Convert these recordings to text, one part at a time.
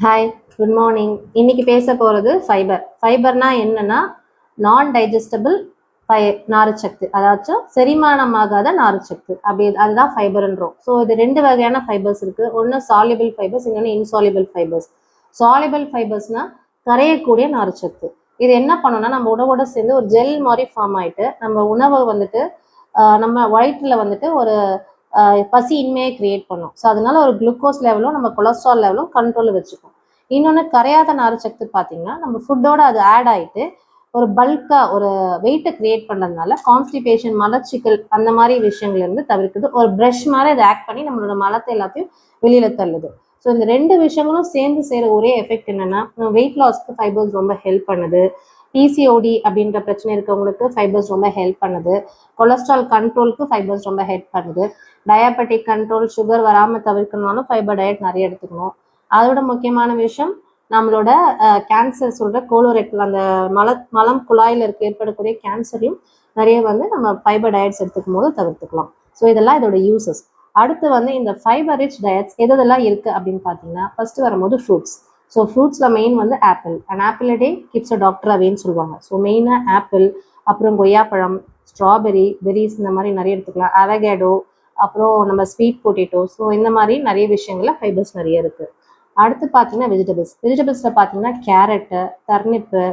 Hi, good morning. இன்னைக்கு பேச போகிறது ஃபைபர். ஃபைபர்னா என்னன்னா நான் டைஜஸ்டபிள் நார்ச்சத்து, அதாச்சும் செரிமானமாகாத நார்ச்சத்து. அப்படி அதுதான் ஃபைபர்ன்றோம். ஸோ இது ரெண்டு வகையான ஃபைபர்ஸ் இருக்கு. ஒன்று சால்யுபிள் ஃபைபர்ஸ், இன்னொன்று இன்சால்யுபிள் ஃபைபர்ஸ். சால்யுபிள் ஃபைபர்ஸ்னா கரையக்கூடிய நார்ச்சத்து. இது என்ன பண்ணணும்னா நம்ம உணவோட சேர்ந்து ஒரு ஜெல் மாதிரி ஃபார்ம் ஆயிட்டு நம்ம உணவை வந்துட்டு நம்ம வயிற்றில் வந்துட்டு ஒரு பசி இன்மையை கிரியேட் பண்ணும். ஸோ அதனால ஒரு குளுக்கோஸ் லெவலும் நம்ம கொலஸ்ட்ரால் லெவலும் கண்ட்ரோலில் வச்சுக்கும். இன்னொன்று கரையாத நார்ச்சத்து பார்த்தீங்கன்னா நம்ம ஃபுட்டோட அது ஆட் ஆகிட்டு ஒரு பல்காக ஒரு வெயிட்டை கிரியேட் பண்ணுறதுனால கான்ஸ்டிபேஷன், மலச்சிக்கல் அந்த மாதிரி விஷயங்கள்ல இருந்து தவிர்க்குது. ஒரு ப்ரஷ் மாதிரி அதை ஆக்ட் பண்ணி நம்மளோட மலத்தை எல்லாத்தையும் வெளியில தள்ளுது. ஸோ இந்த ரெண்டு விஷயங்களும் சேர்ந்து செய்கிற ஒரே எஃபெக்ட் என்னன்னா வெயிட் லாஸ்க்கு ஃபைபர்ஸ் ரொம்ப ஹெல்ப் பண்ணுது. பிசிஓடி அப்படின்ற பிரச்சனை இருக்கவங்களுக்கு ஃபைபர்ஸ் ரொம்ப ஹெல்ப் பண்ணுது. கொலஸ்ட்ரால் கண்ட்ரோலுக்கு ஃபைபர்ஸ் ரொம்ப ஹெல்ப் பண்ணுது. டயாபெட்டிக் கண்ட்ரோல், சுகர் வராமல் தவிர்க்கணும்னாலும் ஃபைபர் டயட் நிறைய எடுத்துக்கணும். அதோட முக்கியமான விஷயம் நம்மளோட கேன்சர் சொல்கிற கோலோரெக்டல், அந்த மலம் குழாயில் ஏற்படக்கூடிய கேன்சரையும் நிறைய நம்ம ஃபைபர் டயட்ஸ் எடுத்துக்கும் போது தவிர்த்துக்கலாம். ஸோ இதெல்லாம் இதோட யூசஸ். அடுத்து இந்த ஃபைபர் ரிச் டயட்ஸ் எதெல்லாம் இருக்குது அப்படின்னு பார்த்தீங்கன்னா ஃபர்ஸ்ட் வரும்போது ஃப்ரூட்ஸ். ஸோ ஃப்ரூட்ஸில் main apple. And apple day keeps a doctor அவேன்னு சொல்லுவாங்க. ஸோ மெயினாக ஆப்பிள், அப்புறம் கொய்யாப்பழம், ஸ்ட்ராபெரி, பெரிஸ் இந்த மாதிரி நிறைய எடுத்துக்கலாம். அவகேடோ, அப்புறம் நம்ம ஸ்வீட் பொட்டேட்டோ. ஸோ இந்த மாதிரி நிறைய விஷயங்கள்ல ஃபைபர்ஸ் நிறைய இருக்குது. அடுத்து பார்த்தீங்கன்னா வெஜிடபிள்ஸில் பார்த்தீங்கன்னா கேரட்டு, டர்னிப்பு,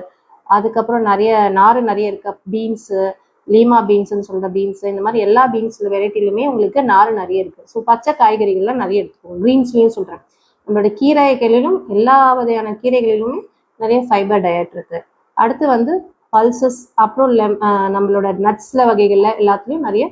அதுக்கப்புறம் நிறைய இருக்க பீன்ஸு, லீமா பீன்ஸ்ன்னு சொல்கிற பீன்ஸு, இந்த மாதிரி எல்லா பீன்ஸில் வெரைட்டிலுமே உங்களுக்கு நார் நிறைய இருக்குது. ஸோ பச்சை காய்கறிகள்லாம் நிறைய எடுத்துக்கோங்க. க்ரீன்ஸ்லேயும் சொல்கிறேன். நம்மளோட கீரைகளிலும் எல்லா வகையான கீரைகளிலுமே நிறைய ஃபைபர் டயட் இருக்குது. அடுத்து பல்சஸ், அப்புறம் நம்மளோட நட்ஸில் வகைகளில் எல்லாத்துலேயும் நிறைய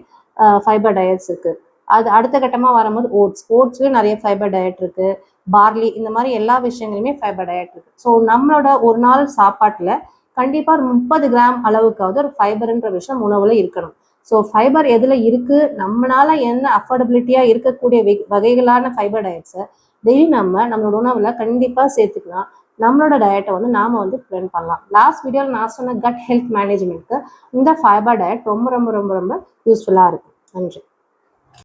ஃபைபர் டயட்ஸ் இருக்குது. அது அடுத்த கட்டமாக வரும்போது ஓட்ஸ்லேயும் நிறைய ஃபைபர் டயட் இருக்குது. பார்லி, இந்த மாதிரி எல்லா விஷயங்களுமே ஃபைபர் டயட் இருக்குது. ஸோ நம்மளோட ஒரு நாள் சாப்பாட்டில் கண்டிப்பாக ஒரு 30 கிராம் அளவுக்காவது ஒரு ஃபைபர்ன்ற விஷயம் உணவில் இருக்கணும். ஸோ ஃபைபர் எதில் இருக்குது, நம்மளால என்ன அஃபோர்டபிலிட்டியாக இருக்கக்கூடிய வகைகளான ஃபைபர் டயட்ஸை டெய்லி நம்மளோட உணவில் கண்டிப்பாக சேர்த்துக்கலாம். நம்மளோட டயட்டை நாம் பிளான் பண்ணலாம். லாஸ்ட் வீடியோவில் நான் சொன்ன கட் ஹெல்த் மேனேஜ்மெண்ட்க்கு இந்த ஃபைபர் டயட் ரொம்ப ரொம்ப ரொம்ப ரொம்ப யூஸ்ஃபுல்லாக இருக்கும். நன்றி.